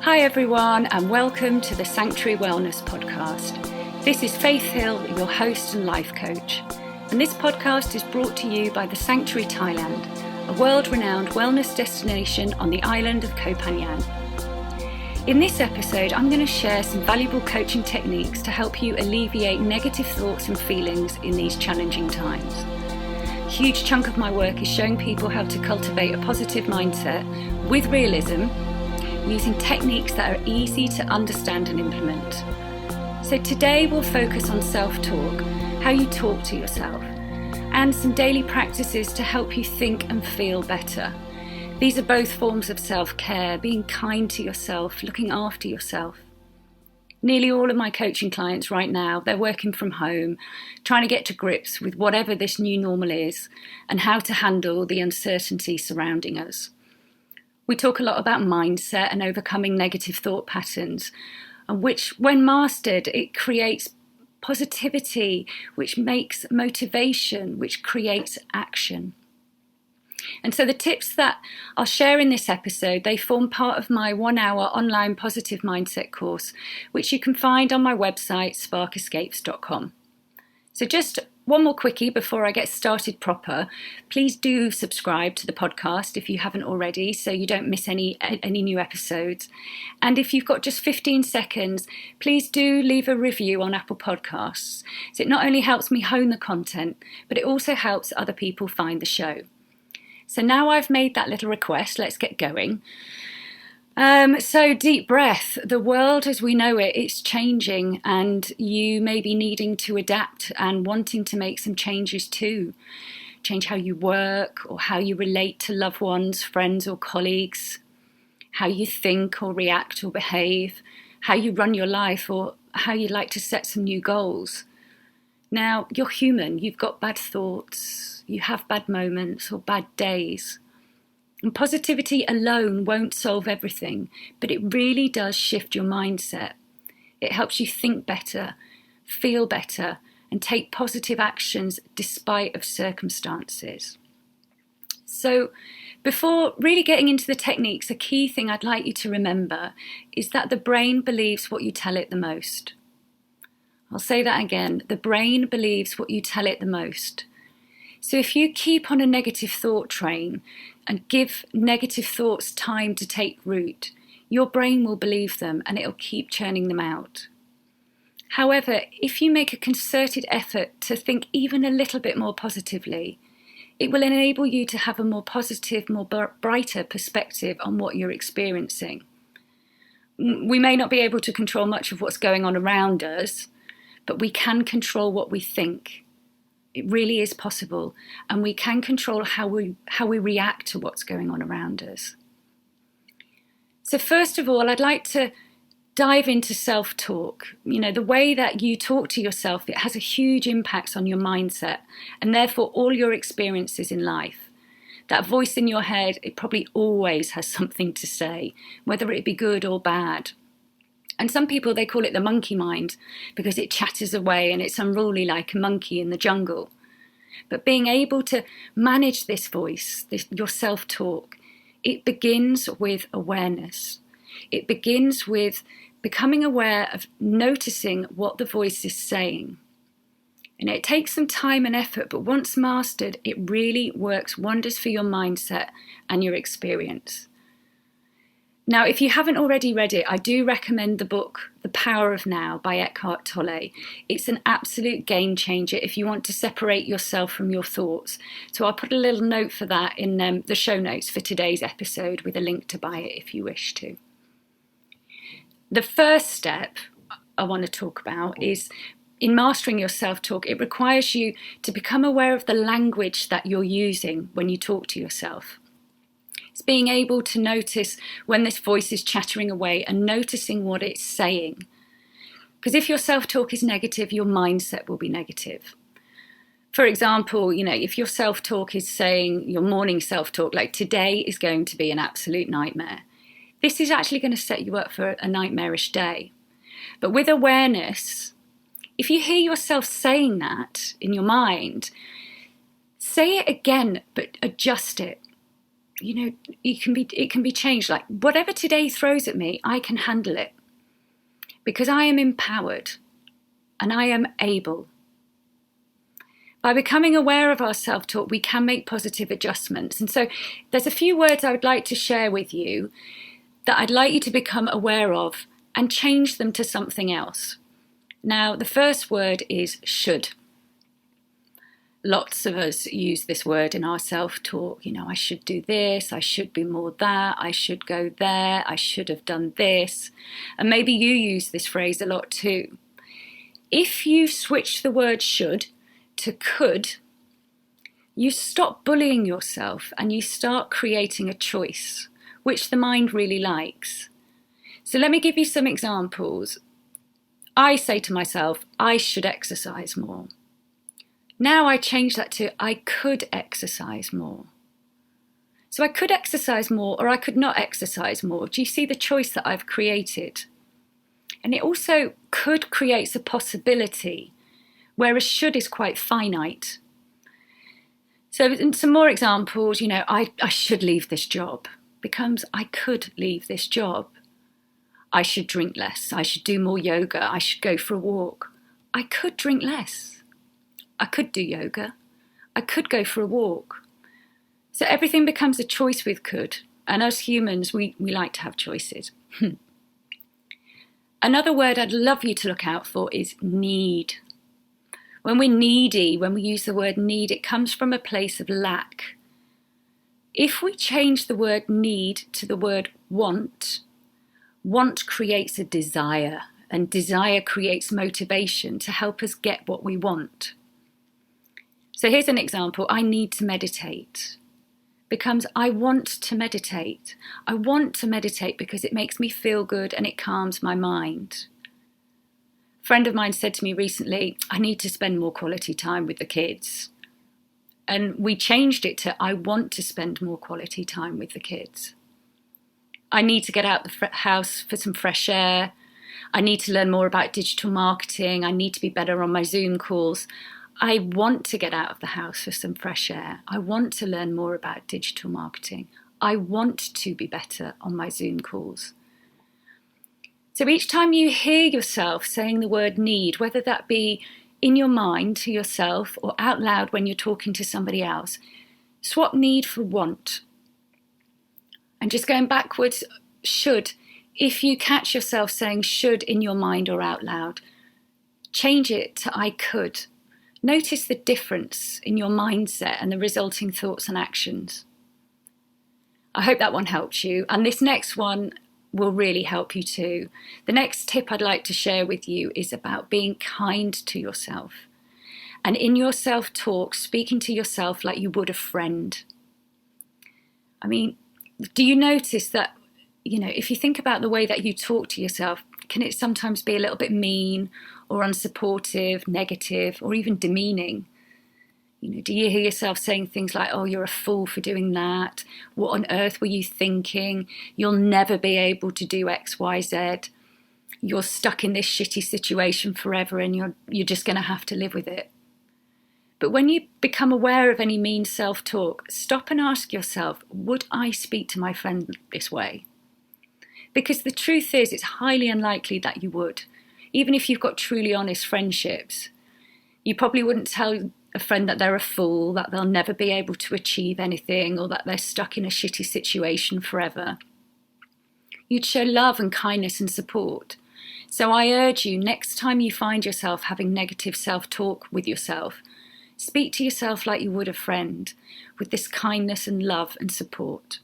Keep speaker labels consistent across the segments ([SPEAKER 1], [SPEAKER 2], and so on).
[SPEAKER 1] Hi everyone, and welcome to the Sanctuary Wellness Podcast. This is Faith Hill, your host and life coach. And this podcast is brought to you by the Sanctuary Thailand, a world-renowned wellness destination on the island of Koh Phangan. In this episode, I'm going to share some valuable coaching techniques to help you alleviate negative thoughts and feelings in these challenging times. A huge chunk of my work is showing people how to cultivate a positive mindset with realism, using techniques that are easy to understand and implement. So today we'll focus on self-talk, how you talk to yourself, and some daily practices to help you think and feel better. These are both forms of self-care, being kind to yourself, looking after yourself. Nearly all of my coaching clients right now, they're working from home, trying to get to grips with whatever this new normal is and how to handle the uncertainty surrounding us. We talk a lot about mindset and overcoming negative thought patterns, and which, when mastered, it creates positivity, which makes motivation, which creates action. And so the tips that I'll share in this episode, they form part of my 1-hour online positive mindset course, which you can find on my website, sparkescapes.com. So just one more quickie before I get started proper. Please do subscribe to the podcast if you haven't already, so you don't miss any new episodes. And if you've got just 15 seconds, please do leave a review on Apple Podcasts. So it not only helps me hone the content, but it also helps other people find the show. So now I've made that little request, let's get going. So deep breath. The world as we know it, it's changing, and you may be needing to adapt and wanting to make some changes too. Change how you work or how you relate to loved ones, friends or colleagues, how you think or react or behave, how you run your life, or how you'd like to set some new goals. Now, you're human, you've got bad thoughts, you have bad moments or bad days. And positivity alone won't solve everything, but it really does shift your mindset. It helps you think better, feel better, and take positive actions despite of circumstances. So before really getting into the techniques, a key thing I'd like you to remember is that the brain believes what you tell it the most. I'll say that again. The brain believes what you tell it the most. So if you keep on a negative thought train and give negative thoughts time to take root, your brain will believe them and it'll keep churning them out. However, if you make a concerted effort to think even a little bit more positively, it will enable you to have a more positive, more brighter perspective on what you're experiencing. We may not be able to control much of what's going on around us, but we can control what we think. It really is possible, and we can control how we react to what's going on around us. So first of all, I'd like to dive into self-talk. You know, the way that you talk to yourself, it has a huge impact on your mindset and therefore all your experiences in life. That voice in your head, it probably always has something to say, whether it be good or bad. And some people, they call it the monkey mind because it chatters away and it's unruly like a monkey in the jungle. But being able to manage this voice, your self-talk, it begins with awareness. It begins with becoming aware of noticing what the voice is saying. And it takes some time and effort, but once mastered, it really works wonders for your mindset and your experience. Now, if you haven't already read it, I do recommend the book, The Power of Now by Eckhart Tolle. It's an absolute game changer if you want to separate yourself from your thoughts. So I'll put a little note for that in the show notes for today's episode with a link to buy it if you wish to. The first step I want to talk about is in mastering your self-talk, it requires you to become aware of the language that you're using when you talk to yourself. It's being able to notice when this voice is chattering away and noticing what it's saying. Because if your self-talk is negative, your mindset will be negative. For example, you know, if your self-talk is saying, your morning self-talk, like today is going to be an absolute nightmare, this is actually going to set you up for a nightmarish day. But with awareness, if you hear yourself saying that in your mind, say it again, but adjust it. it can be changed. Like, whatever today throws at me, I can handle it because I am empowered and I am able. By becoming aware of our self-talk, we can make positive adjustments. And so there's a few words I would like to share with you that I'd like you to become aware of and change them to something else. Now, the first word is should. Lots of us use this word in our self-talk. I should do this, I should be more that, I should go there, I should have done this. And maybe you use this phrase a lot too. If you switch the word should to could, you stop bullying yourself and you start creating a choice, which the mind really likes. So let me give you some examples. I say to myself, I should exercise more. Now I change that to I could exercise more. So I could exercise more or I could not exercise more. Do you see the choice that I've created? And it also could create a possibility, whereas should is quite finite. So in some more examples, I should leave this job becomes I could leave this job. I should drink less. I should do more yoga. I should go for a walk. I could drink less. I could do yoga. I could go for a walk. So everything becomes a choice with could. And as humans, we like to have choices. Another word I'd love you to look out for is need. When we're needy, when we use the word need, it comes from a place of lack. If we change the word need to the word want creates a desire, and desire creates motivation to help us get what we want. So here's an example. I need to meditate. Becomes I want to meditate. I want to meditate because it makes me feel good and it calms my mind. A friend of mine said to me recently, I need to spend more quality time with the kids. And we changed it to I want to spend more quality time with the kids. I need to get out the house for some fresh air. I need to learn more about digital marketing. I need to be better on my Zoom calls. I want to get out of the house for some fresh air. I want to learn more about digital marketing. I want to be better on my Zoom calls. So each time you hear yourself saying the word need, whether that be in your mind to yourself or out loud when you're talking to somebody else, swap need for want. And just going backwards, should. If you catch yourself saying should in your mind or out loud, change it to I could. Notice the difference in your mindset and the resulting thoughts and actions. I hope that one helps you. And this next one will really help you too. The next tip I'd like to share with you is about being kind to yourself. And in your self-talk, speaking to yourself like you would a friend. I mean, do you notice that, if you think about the way that you talk to yourself, can it sometimes be a little bit mean or unsupportive, negative, or even demeaning? Do you hear yourself saying things like, oh, you're a fool for doing that? What on earth were you thinking? You'll never be able to do X, Y, Z. You're stuck in this shitty situation forever and you're just going to have to live with it. But when you become aware of any mean self-talk, stop and ask yourself, would I speak to my friend this way? Because the truth is, it's highly unlikely that you would. Even if you've got truly honest friendships, you probably wouldn't tell a friend that they're a fool, that they'll never be able to achieve anything, or that they're stuck in a shitty situation forever. You'd show love and kindness and support. So I urge you, next time you find yourself having negative self-talk with yourself, speak to yourself like you would a friend, with this kindness and love and support.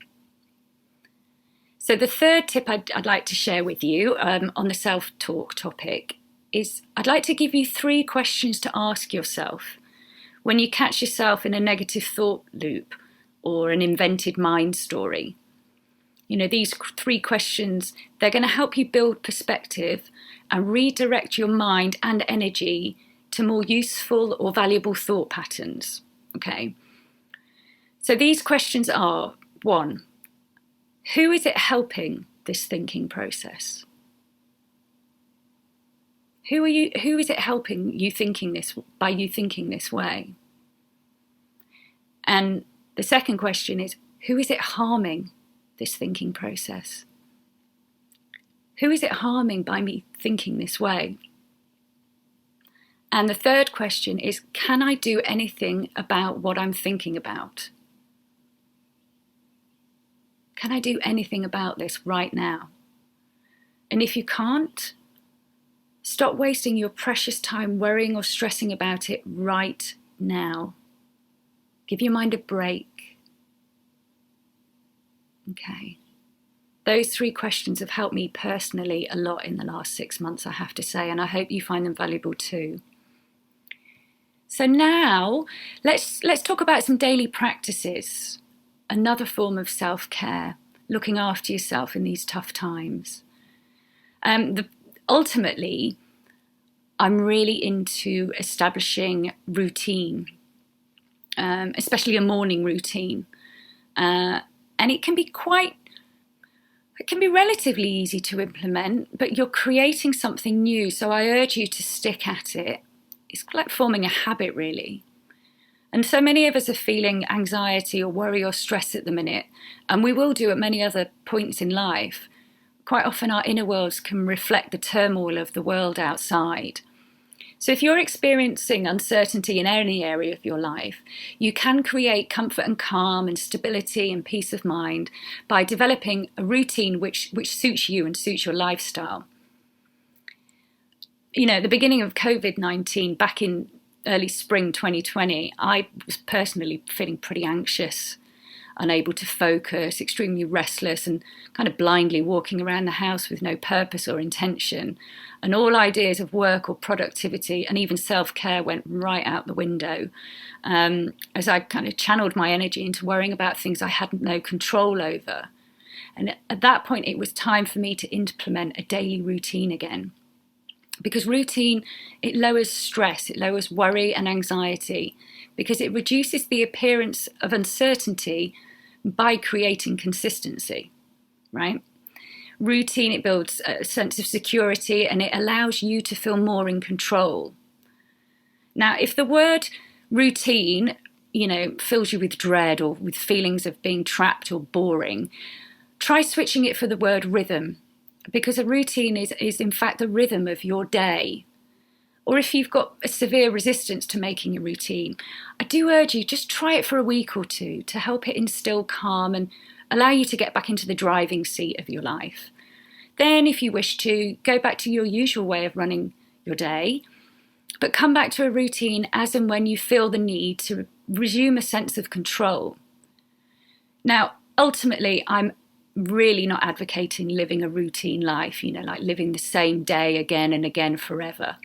[SPEAKER 1] So the third tip I'd like to share with you on the self-talk topic is I'd like to give you 3 questions to ask yourself when you catch yourself in a negative thought loop or an invented mind story. These 3 questions, they're going to help you build perspective and redirect your mind and energy to more useful or valuable thought patterns. Okay. So these questions are: 1, who is it helping this thinking process? Who is it helping you thinking this by you thinking this way? And the second question is, Who is it harming, this thinking process? Who is it harming by me thinking this way? And the third question is, can I do anything about what I'm thinking about? Can I do anything about this right now? And if you can't, stop wasting your precious time worrying or stressing about it right now. Give your mind a break. Okay. Those 3 questions have helped me personally a lot in the last 6 months, I have to say, and I hope you find them valuable too. So now let's talk about some daily practices, another form of self-care, looking after yourself in these tough times. Ultimately, I'm really into establishing routine, especially a morning routine, and it can be relatively easy to implement, but you're creating something new, so I urge you to stick at it. It's like forming a habit, really. And so many of us are feeling anxiety or worry or stress at the minute, and we will do at many other points in life. Quite often our inner worlds can reflect the turmoil of the world outside. So if you're experiencing uncertainty in any area of your life, you can create comfort and calm and stability and peace of mind by developing a routine which suits you and suits your lifestyle. You know, at the beginning of COVID-19, back in early spring 2020, I was personally feeling pretty anxious, unable to focus, extremely restless, and kind of blindly walking around the house with no purpose or intention. And all ideas of work or productivity and even self-care went right out the window, as I kind of channeled my energy into worrying about things I had no control over. And at that point, it was time for me to implement a daily routine again. Because routine, it lowers stress, it lowers worry and anxiety, because it reduces the appearance of uncertainty by creating consistency, right? Routine, it builds a sense of security and it allows you to feel more in control. Now, if the word routine, fills you with dread or with feelings of being trapped or boring, try switching it for the word rhythm, because a routine is in fact the rhythm of your day. Or if you've got a severe resistance to making a routine, I do urge you, just try it for a week or two to help it instill calm and allow you to get back into the driving seat of your life. Then, if you wish to, go back to your usual way of running your day, but come back to a routine as and when you feel the need to resume a sense of control. Now, ultimately, I'm really not advocating living a routine life, like living the same day again and again forever.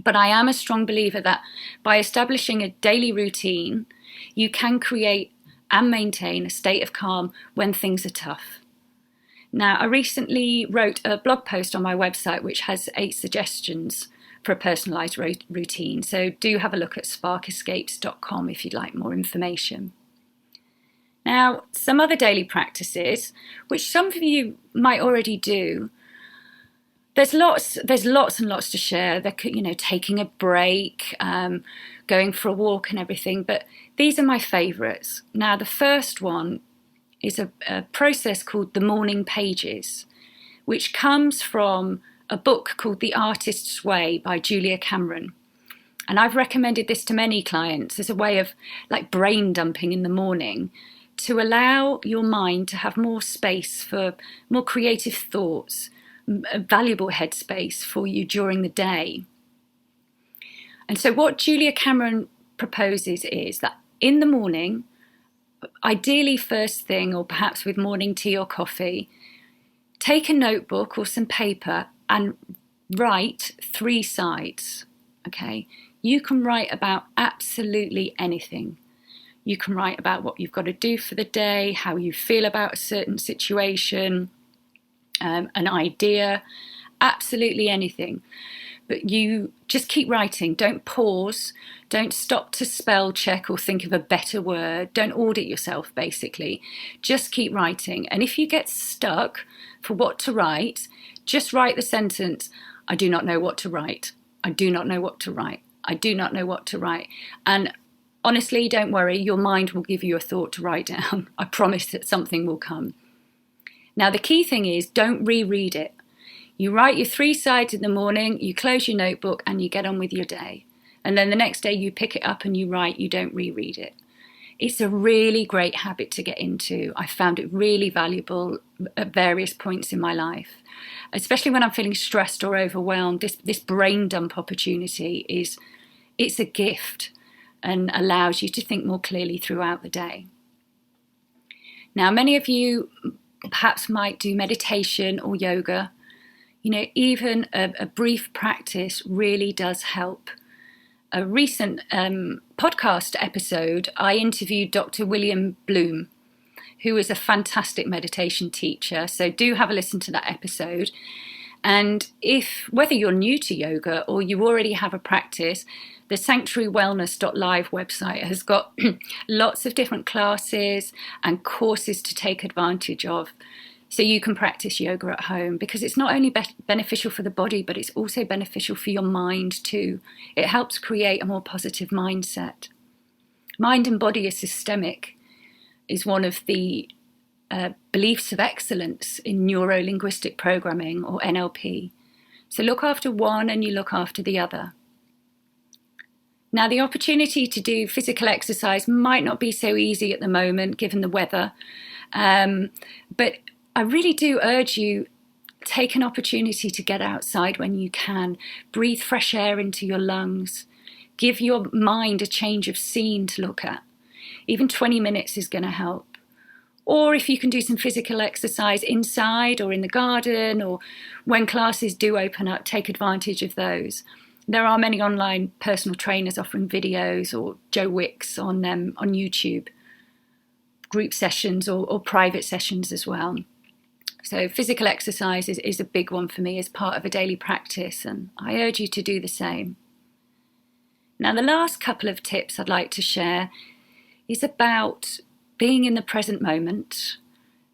[SPEAKER 1] But I am a strong believer that by establishing a daily routine, you can create and maintain a state of calm when things are tough. Now, I recently wrote a blog post on my website which has 8 suggestions for a personalised routine. So do have a look at sparkescapes.com if you'd like more information. Now, some other daily practices, which some of you might already do. There's lots and lots to share. There could, taking a break, going for a walk and everything. But these are my favourites. Now, the first one is a process called the morning pages, which comes from a book called The Artist's Way by Julia Cameron. And I've recommended this to many clients as a way of like brain dumping in the morning to allow your mind to have more space for more creative thoughts, a valuable headspace for you during the day. And so what Julia Cameron proposes is that in the morning, ideally first thing or perhaps with morning tea or coffee, take a notebook or some paper and write 3 sides, okay? You can write about absolutely anything. You can write about what you've got to do for the day, how you feel about a certain situation, an idea, absolutely anything. But you just keep writing. Don't pause. Don't stop to spell check or think of a better word. Don't audit yourself, basically. Just keep writing. And if you get stuck for what to write, just write the sentence, I do not know what to write. I do not know what to write. I do not know what to write. And Honestly, don't worry, your mind will give you a thought to write down. I promise that something will come. Now, the key thing is don't reread it. You write your 3 sides in the morning, you close your notebook and you get on with your day. And then the next day you pick it up and you write, you don't reread it. It's a really great habit to get into. I found it really valuable at various points in my life, especially when I'm feeling stressed or overwhelmed. This brain dump opportunity it's a gift and allows you to think more clearly throughout the day. Now, many of you perhaps might do meditation or yoga. Even a brief practice really does help. A recent podcast episode, I interviewed Dr. William Bloom, who is a fantastic meditation teacher. So do have a listen to that episode. And whether you're new to yoga or you already have a practice, the sanctuarywellness.live website has got lots of different classes and courses to take advantage of. So you can practice yoga at home, because it's not only beneficial for the body, but it's also beneficial for your mind too. It helps create a more positive mindset. Mind and body is systemic, is one of the beliefs of excellence in neuro-linguistic programming, or NLP. So look after one and you look after the other. Now, the opportunity to do physical exercise might not be so easy at the moment, given the weather, but I really do urge you, take an opportunity to get outside when you can. Breathe fresh air into your lungs. Give your mind a change of scene to look at. Even 20 minutes is going to help. Or if you can do some physical exercise inside or in the garden, or when classes do open up, take advantage of those. There are many online personal trainers offering videos, or Joe Wicks on YouTube, group sessions or private sessions as well. So physical exercise is a big one for me as part of a daily practice, and I urge you to do the same. Now, the last couple of tips I'd like to share is about being in the present moment,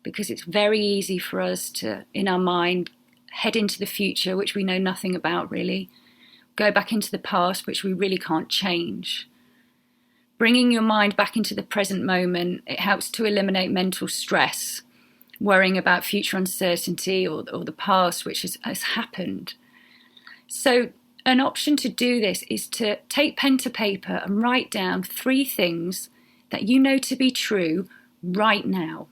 [SPEAKER 1] because it's very easy for us to, in our mind, head into the future, which we know nothing about really, go back into the past, which we really can't change. Bringing your mind back into the present moment, it helps to eliminate mental stress, worrying about future uncertainty or the past, which has happened. So an option to do this is to take pen to paper and write down 3 things that you know to be true right now.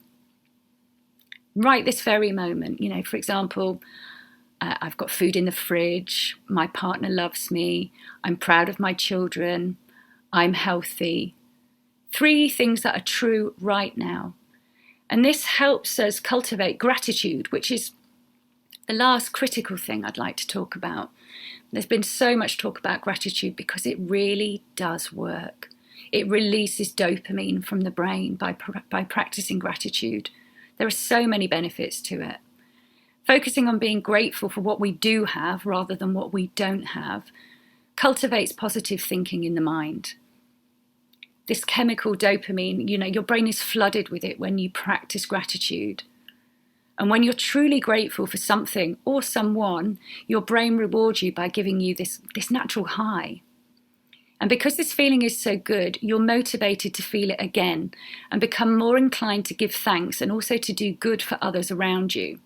[SPEAKER 1] Right this very moment. For example, I've got food in the fridge, my partner loves me, I'm proud of my children, I'm healthy. 3 things that are true right now. And this helps us cultivate gratitude, which is the last critical thing I'd like to talk about. There's been so much talk about gratitude because it really does work. It releases dopamine from the brain by practicing gratitude. There are so many benefits to it. Focusing on being grateful for what we do have rather than what we don't have cultivates positive thinking in the mind. This chemical dopamine, your brain is flooded with it when you practice gratitude. And when you're truly grateful for something or someone, your brain rewards you by giving you this natural high. And because this feeling is so good, you're motivated to feel it again and become more inclined to give thanks and also to do good for others around you.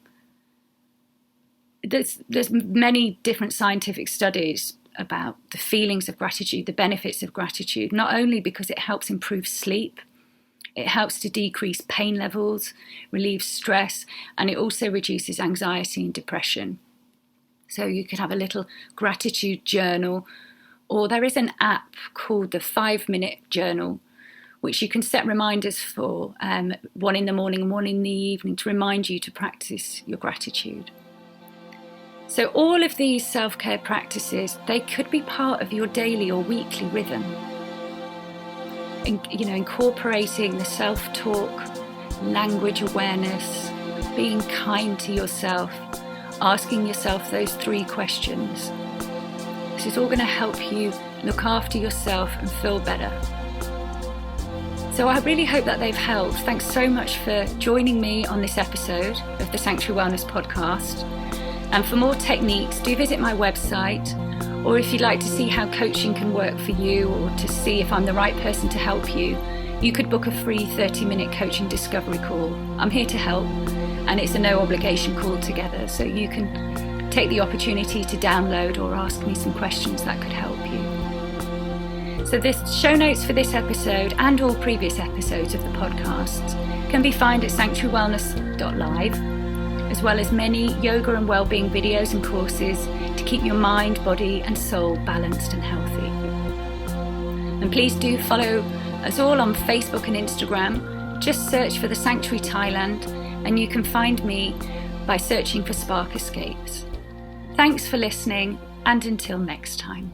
[SPEAKER 1] There's many different scientific studies about the feelings of gratitude, the benefits of gratitude, not only because it helps improve sleep, it helps to decrease pain levels, relieves stress, and it also reduces anxiety and depression. So you could have a little gratitude journal, or there is an app called the 5-Minute Journal, which you can set reminders for, 1 in the morning and 1 in the evening, to remind you to practice your gratitude. So all of these self-care practices, they could be part of your daily or weekly rhythm. Incorporating the self-talk, language awareness, being kind to yourself, asking yourself those 3 questions. This is all going to help you look after yourself and feel better. So I really hope that they've helped. Thanks so much for joining me on this episode of the Sanctuary Wellness Podcast. And for more techniques, do visit my website or if you'd like to see how coaching can work for you, or to see if I'm the right person to help you, you could book a free 30-minute coaching discovery call. I'm here to help, and it's a no obligation call together, so you can take the opportunity to download or ask me some questions that could help you. So the show notes for this episode and all previous episodes of the podcast can be found at sanctuarywellness.live, as well as many yoga and wellbeing videos and courses to keep your mind, body and soul balanced and healthy. And please do follow us all on Facebook and Instagram. Just search for The Sanctuary Thailand and you can find me by searching for Spark Escapes. Thanks for listening, and until next time.